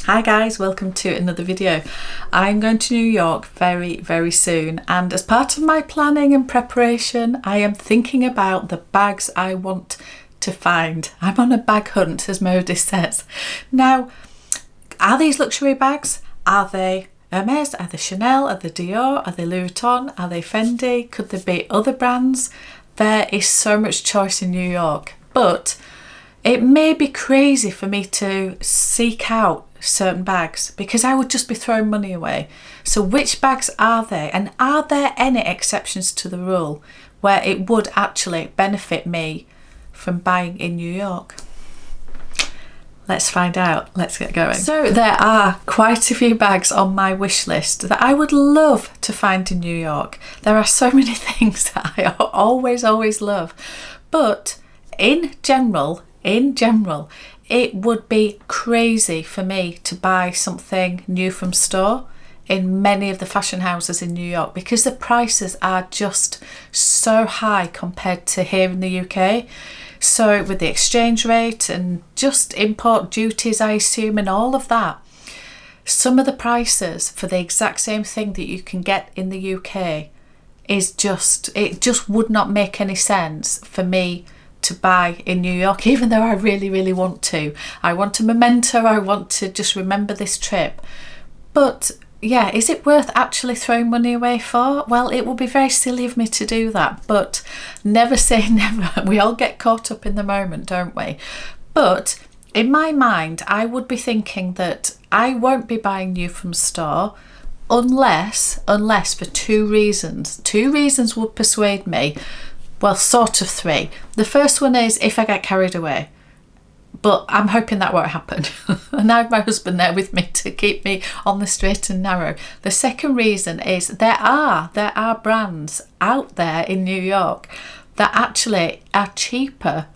Hi guys, welcome to another video. I'm going to New York very soon, and as part of my planning and preparation I am thinking about the bags I want to find. I'm on a bag hunt, as Meredith says. Now, are these luxury bags? Are they Hermes? Are they Chanel? Are they Dior? Are they Louis Vuitton? Are they Fendi? Could there be other brands? There is so much choice in New York, but it may be crazy for me to seek out certain bags because I would just be throwing money away. So which bags are they, and are there any exceptions to the rule where it would actually benefit me from buying in New York? Let's find out. Let's get going. So there are quite a few bags on my wish list that I would love to find in New York. There are so many things that I always love, but in general, it would be crazy for me to buy something new from store in many of the fashion houses in New York because the prices are just so high compared to here in the UK. So with the exchange rate and just import duties, I assume, and all of that, some of the prices for the exact same thing that you can get in the UK is it just would not make any sense for me to buy in New York, even though I really want to. I want a memento, I want to just remember this trip. But yeah, is it worth actually throwing money away for? Well, it would be very silly of me to do that, but never say never. We all get caught up in the moment, don't we? But in my mind, I would be thinking that I won't be buying new from store unless for two reasons. Two reasons would persuade me. Well, sort of three. The first one is if I get carried away, but I'm hoping that won't happen. And I have my husband there with me to keep me on the straight and narrow. The second reason is there are brands out there in New York that actually are cheaper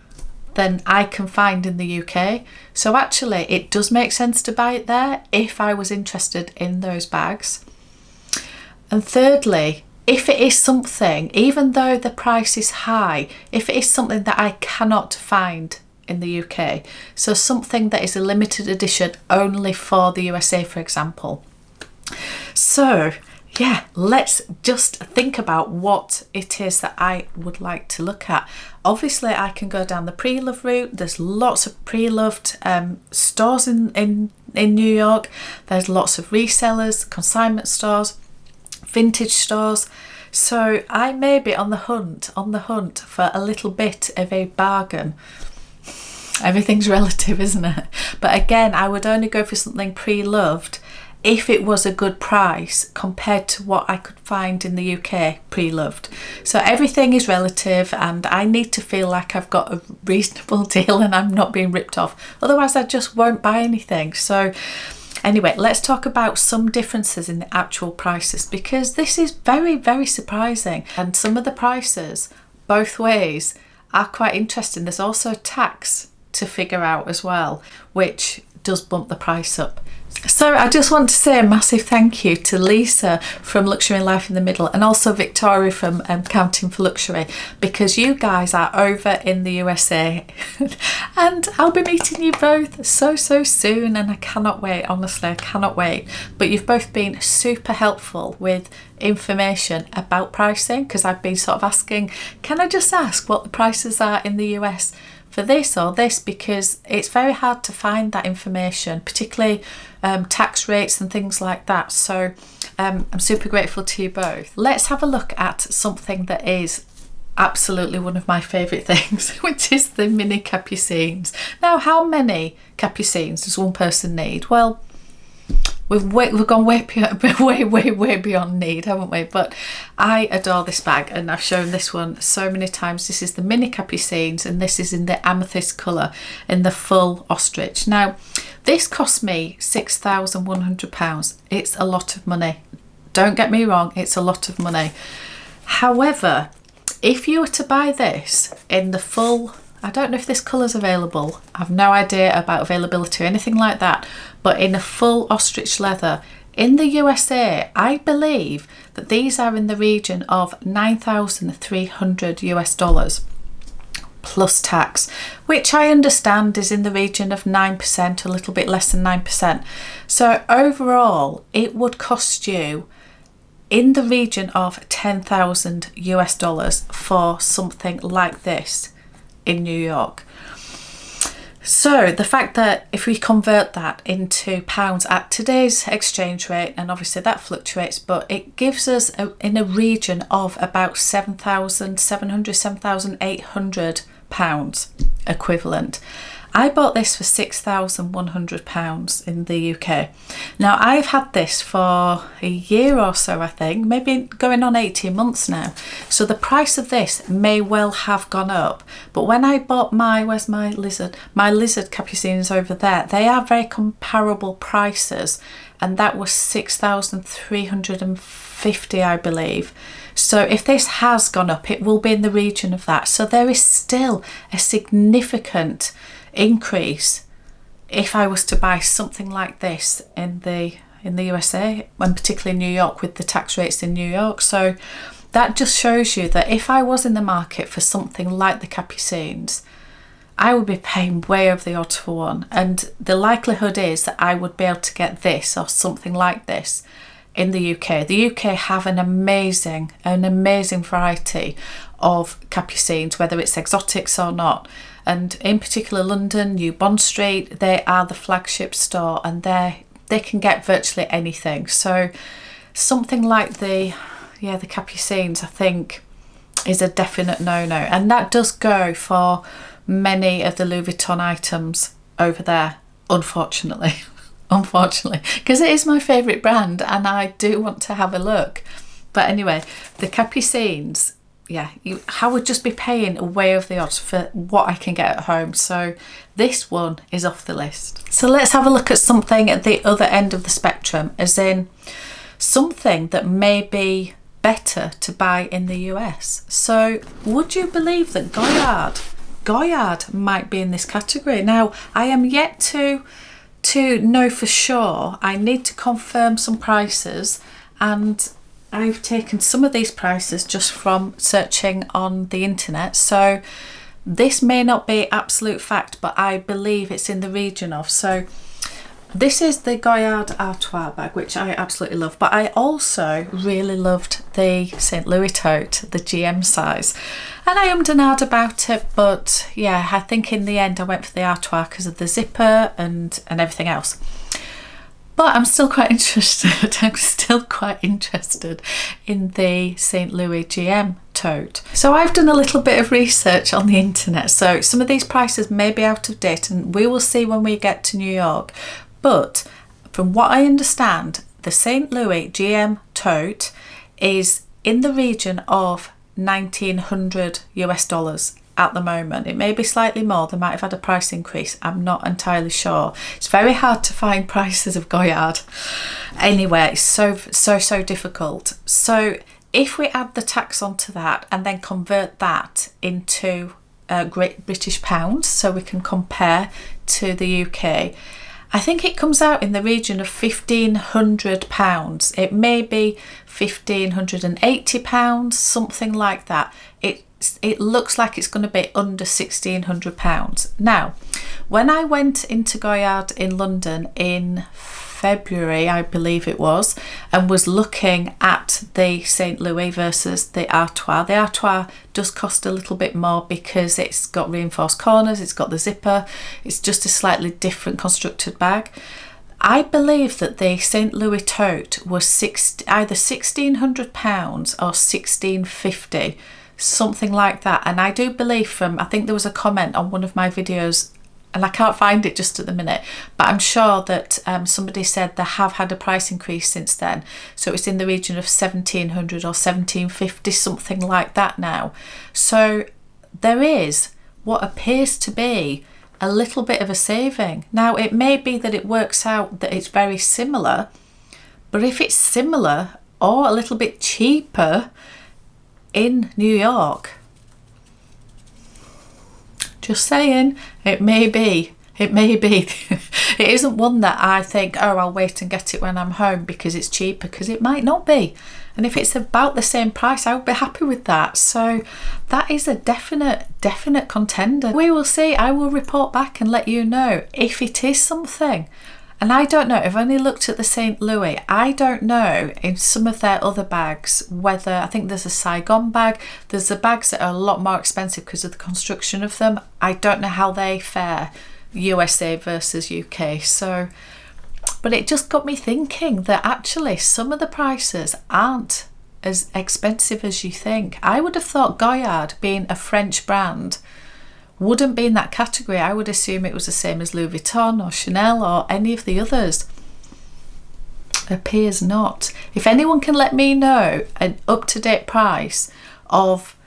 than I can find in the UK. So actually it does make sense to buy it there if I was interested in those bags. And thirdly, if it is something, even though the price is high, if it is something that I cannot find in the UK, so something that is a limited edition only for the USA, for example. So yeah, let's just think about what it is that I would like to look at. Obviously I can go down the pre-loved route. There's lots of pre-loved stores in New York. There's lots of resellers, consignment stores, vintage stores. So I may be on the hunt for a little bit of a bargain. Everything's relative, isn't it? But again, I would only go for something pre-loved if it was a good price compared to what I could find in the UK pre-loved. So everything is relative, and I need to feel like I've got a reasonable deal and I'm not being ripped off. Otherwise I just won't buy anything. So anyway, let's talk about some differences in the actual prices, because this is very surprising, and some of the prices both ways are quite interesting. There's also tax to figure out as well, which does bump the price up. So I just want to say a massive thank you to Lisa from Luxury Life in the Middle, and also Victoria from Counting for Luxury, because you guys are over in the USA and I'll be meeting you both so soon, and I cannot wait. Honestly, I cannot wait. But you've both been super helpful with information about pricing, because I've been sort of asking, can I just ask what the prices are in the US for this or this, because it's very hard to find that information, particularly tax rates and things like that. So I'm super grateful to you both. Let's have a look at something that is absolutely one of my favourite things, which is the mini capucines. Now, how many capucines does one person need? Well, we've gone way beyond need, haven't we? But I adore this bag, and I've shown this one so many times. This is the mini capucines, and this is in the amethyst colour in the full ostrich. Now, this cost me £6,100. It's a lot of money. Don't get me wrong, it's a lot of money. However, if you were to buy this in the full, I don't know if this colour's available, I've no idea about availability or anything like that, but in a full ostrich leather in the USA, I believe that these are in the region of $9,300 US, plus tax, which I understand is in the region of 9%, a little bit less than 9%. So overall, it would cost you in the region of 10,000 US dollars for something like this in New York. So the fact that if we convert that into pounds at today's exchange rate, and obviously that fluctuates, but it gives us in a region of about 7,700, 7,800 pounds equivalent. I bought this for £6,100 in the UK. Now I've had this for a year or so, I think, maybe going on 18 months now. So the price of this may well have gone up. But when I bought where's my lizard? My lizard capucines over there, they are very comparable prices. And that was 6,350, I believe. So if this has gone up, it will be in the region of that. So there is still a significant increase if I was to buy something like this in the USA, and particularly New York, with the tax rates in New York. So that just shows you that if I was in the market for something like the capucines, I would be paying way over the odds for one, and the likelihood is that I would be able to get this or something like this in the UK. The UK have an amazing variety of capucines, whether it's exotics or not. And in particular London, New Bond Street, they are the flagship store, and they can get virtually anything. So something like the capucines, I think, is a definite no-no. And that does go for many of the Louis Vuitton items over there, unfortunately. Unfortunately, because it is my favourite brand and I do want to have a look. But anyway, the capucines, I would just be paying way over the odds for what I can get at home. So this one is off the list. So let's have a look at something at the other end of the spectrum, as in something that may be better to buy in the US. So would you believe that Goyard might be in this category? Now, I am yet to know for sure. I need to confirm some prices, and I've taken some of these prices just from searching on the internet. So this may not be absolute fact, but I believe it's in the region of. So this is the Goyard Artois bag, which I absolutely love, but I also really loved the St. Louis tote, the GM size. And I ummed and ahed about it, but yeah, I think in the end I went for the Artois because of the zipper and everything else. But I'm still quite interested. I'm still quite interested in the St. Louis GM tote. So I've done a little bit of research on the internet. So some of these prices may be out of date, and we will see when we get to New York. But from what I understand, the St. Louis GM tote is in the region of 1,900 US dollars at the moment. It may be slightly more. They might have had a price increase. I'm not entirely sure. It's very hard to find prices of Goyard. Anyway, it's so difficult. So if we add the tax onto that and then convert that into Great British pounds, so we can compare to the UK, I think it comes out in the region of £1,500. It may be £1,580, something like that. It looks like it's going to be under £1,600. Now, when I went into Goyard in London in February, I believe it was, and was looking at the St. Louis versus the Artois does cost a little bit more because it's got reinforced corners, it's got the zipper, it's just a slightly different constructed bag. I believe that the St. Louis tote was either £1,600 or £1,650, something like that. And I do believe I think there was a comment on one of my videos, and I can't find it just at the minute, but I'm sure that somebody said they have had a price increase since then. So it's in the region of £1,700 or £1,750, something like that now. So there is what appears to be a little bit of a saving. Now, it may be that it works out that it's very similar, but if it's similar or a little bit cheaper in New York, just saying, it may be It may be. It isn't one that I think, oh, I'll wait and get it when I'm home because it's cheaper, because it might not be. And if it's about the same price, I would be happy with that. So that is a definite contender. We will see. I will report back and let you know if it is something. And I don't know, I've only looked at the St. Louis. I don't know in some of their other bags whether, I think there's a Saigon bag, there's the bags that are a lot more expensive because of the construction of them. I don't know how they fare USA versus UK. So, but it just got me thinking that actually some of the prices aren't as expensive as you think. I would have thought Goyard, being a French brand, wouldn't be in that category. I would assume it was the same as Louis Vuitton or Chanel or any of the others. Appears not. If anyone can let me know an up-to-date price of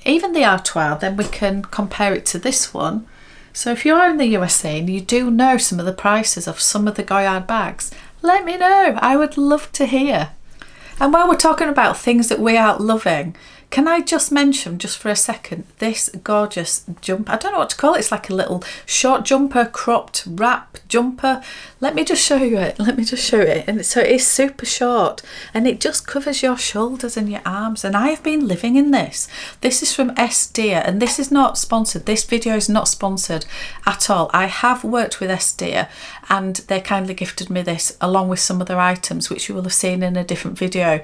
even the Artois, then we can compare it to this one. So if you're in the USA and you do know some of the prices of some of the Goyard bags, let me know. I would love to hear. And while we're talking about things that we are loving, can I just mention, just for a second, this gorgeous jumper? I don't know what to call it. It's like a little short jumper, cropped wrap jumper. Let me just show you it. Let me just show it. And so it is super short and it just covers your shoulders and your arms. And I have been living in this. This is from Esdeer and this is not sponsored. This video is not sponsored at all. I have worked with Esdeer and they kindly gifted me this along with some other items, which you will have seen in a different video.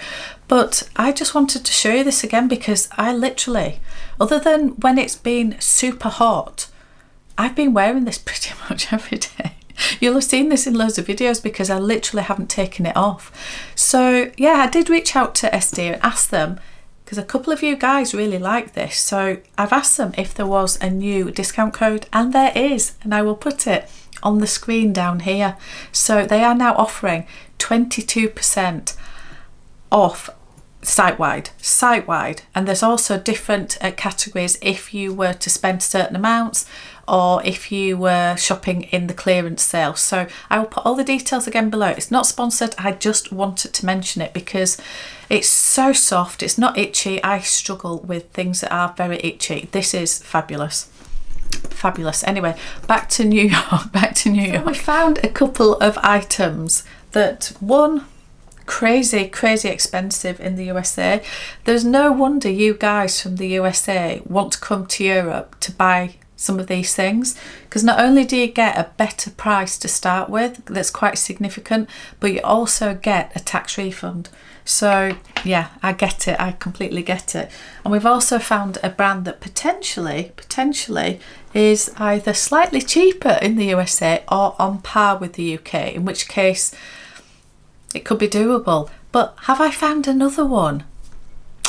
But I just wanted to show you this again because I literally, other than when it's been super hot, I've been wearing this pretty much every day. You'll have seen this in loads of videos because I literally haven't taken it off. So yeah, I did reach out to SD and ask them, because a couple of you guys really like this. So I've asked them if there was a new discount code, and there is, and I will put it on the screen down here. So they are now offering 22% off site-wide, and there's also different categories if you were to spend certain amounts or if you were shopping in the clearance sale. So I will put all the details again below. It's not sponsored, I just wanted to mention it because it's so soft, it's not itchy. I struggle with things that are very itchy. This is fabulous. Anyway, back to New York. So we found a couple of items that, one, crazy expensive in the USA. There's no wonder you guys from the USA want to come to Europe to buy some of these things, because not only do you get a better price to start with that's quite significant, but you also get a tax refund. So yeah, I get it, I completely get it. And we've also found a brand that potentially is either slightly cheaper in the USA or on par with the UK, in which case it could be doable. But have I found another one?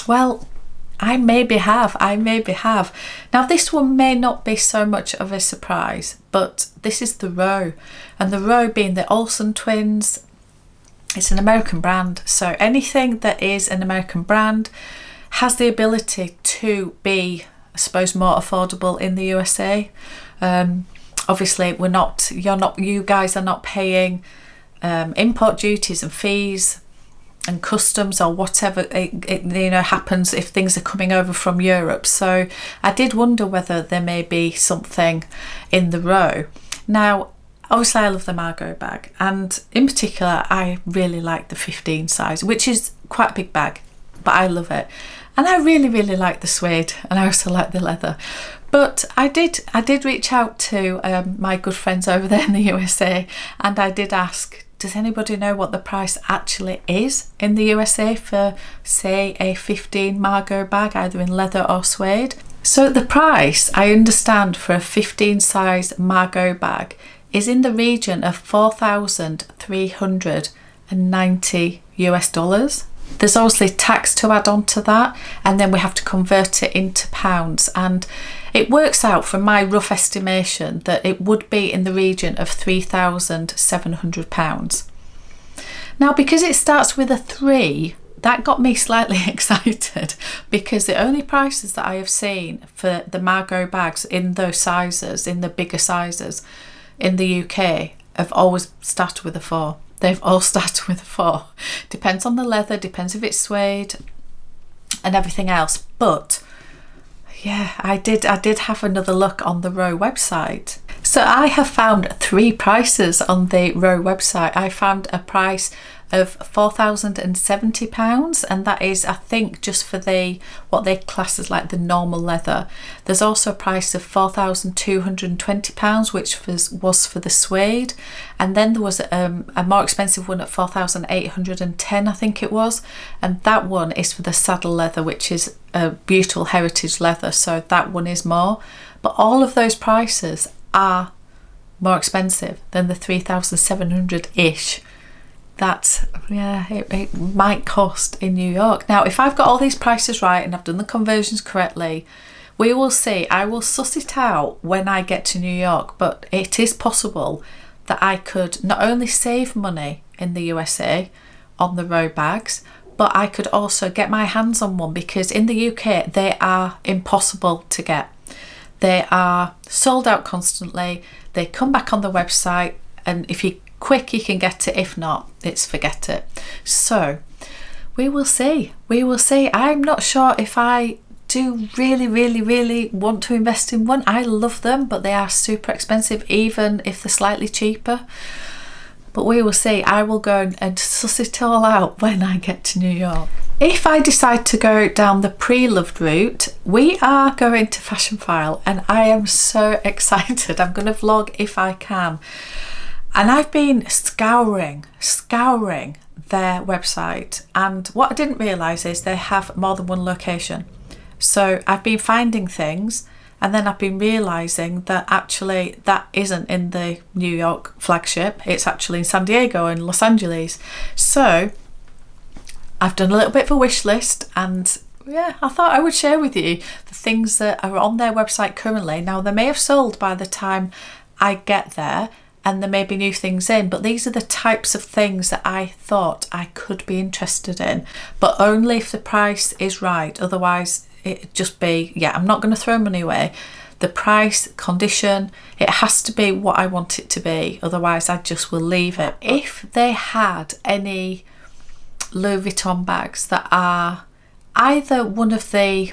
Well, I maybe have. Now this one may not be so much of a surprise, but this is the Row, and the Row being the Olsen twins. It's an American brand, so anything that is an American brand has the ability to be, I suppose, more affordable in the USA. Obviously you guys are not paying import duties and fees and customs or whatever happens if things are coming over from Europe. So I did wonder whether there may be something in the Row. Now obviously I love the Margot bag, and in particular I really like the 15 size, which is quite a big bag, but I love it. And I really like the suede, and I also like the leather. But I did reach out to my good friends over there in the USA, and I did ask, does anybody know what the price actually is in the USA for, say, a 15 Margot bag, either in leather or suede? So the price, I understand, for a 15 size Margot bag is in the region of $4,390 US. There's obviously tax to add on to that, and then we have to convert it into pounds, and it works out from my rough estimation that it would be in the region of £3,700. Now, because it starts with a 3, that got me slightly excited, because the only prices that I have seen for the Margot bags in those sizes, in the bigger sizes in the UK, have always started with a 4. They've all started with a 4. Depends on the leather, depends if it's suede and everything else. But yeah, I did have another look on the Row website. So I have found 3 prices on the Row website. I found a price of £4,070, and that is, I think, just for the what they class as like the normal leather. There's also a price of £4,220, which was for the suede, and then there was a more expensive one at £4,810, I think it was, and that one is for the saddle leather, which is a beautiful heritage leather, so that one is more. But all of those prices are more expensive than the 3,700-ish that it might cost in New York. Now, if I've got all these prices right and I've done the conversions correctly, we will see. I will suss it out when I get to New York, but it is possible that I could not only save money in the USA on the Row bags, but I could also get my hands on one, because in the UK they are impossible to get. They are sold out constantly. They come back on the website, and if you're quick you can get it, if not, it's forget it. So we will see. I'm not sure if I do really want to invest in one. I love them, but they are super expensive, even if they're slightly cheaper. But we will see. I will go and suss it all out when I get to New York. If I decide to go down the pre-loved route, we are going to Fashion File, and I am so excited. I'm going to vlog if I can. And I've been scouring their website, and what I didn't realise is they have more than one location. So I've been finding things, and then I've been realising that actually that isn't in the New York flagship, it's actually in San Diego and Los Angeles. So I've done a little bit of a wish list, and yeah, I thought I would share with you the things that are on their website currently. Now, they may have sold by the time I get there, and there may be new things in, but these are the types of things that I thought I could be interested in, but only if the price is right. Otherwise it'd just be, I'm not going to throw money away. The price, condition, it has to be what I want it to be, otherwise I just will leave it. If they had any Louis Vuitton bags that are either one of the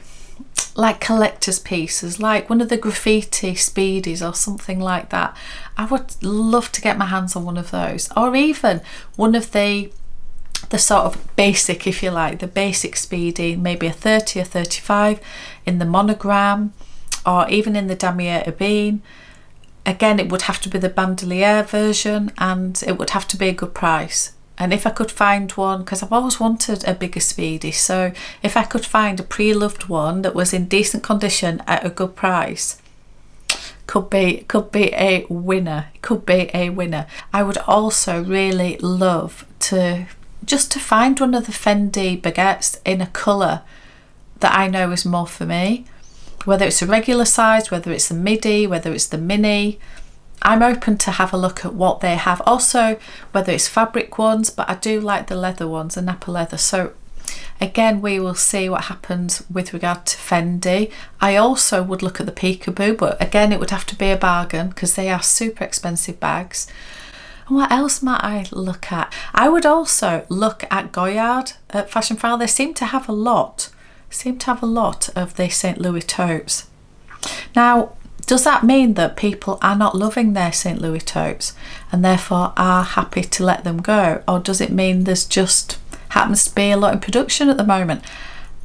like collector's pieces, like one of the graffiti speedies or something like that, I would love to get my hands on one of those. Or even one of the sort of basic, if you like, the basic speedy, maybe a 30 or 35 in the monogram, or even in the damier ebene. Again, it would have to be the bandolier version, and it would have to be a good price. And if I could find one, because I've always wanted a bigger speedy, so if I could find a pre-loved one that was in decent condition at a good price, could be a winner. I would also really love to find one of the Fendi baguettes in a colour that I know is more for me, whether it's a regular size, whether it's a midi, whether it's the mini. I'm open to have a look at what they have. Also, whether it's fabric ones, but I do like the leather ones, the Napa leather. So again, we will see what happens with regard to Fendi. I also would look at the Peekaboo, but again, it would have to be a bargain because they are super expensive bags. And what else might I look at? I would also look at Goyard at Fashion File. They seem to have a lot of the St. Louis totes. Now, does that mean that people are not loving their St. Louis totes and therefore are happy to let them go? Or does it mean there's just happens to be a lot in production at the moment?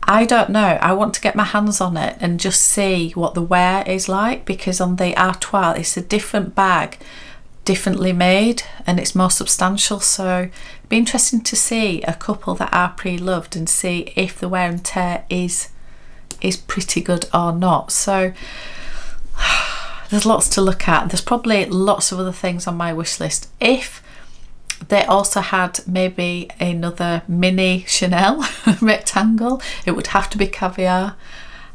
I don't know. I want to get my hands on it and just see what the wear is like, because on the Artois it's a different bag, differently made, and it's more substantial. So it'd be interesting to see a couple that are pre-loved and see if the wear and tear is pretty good or not. So there's lots to look at. There's probably lots of other things on my wish list. If they also had maybe another mini Chanel rectangle, it would have to be caviar.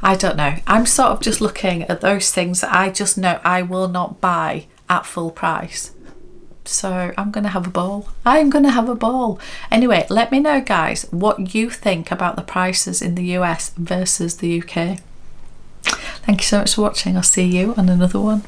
I don't know. I'm sort of just looking at those things that I just know I will not buy at full price. So I'm going to have a ball. Anyway, let me know, guys, what you think about the prices in the US versus the UK. Thank you so much for watching. I'll see you on another one.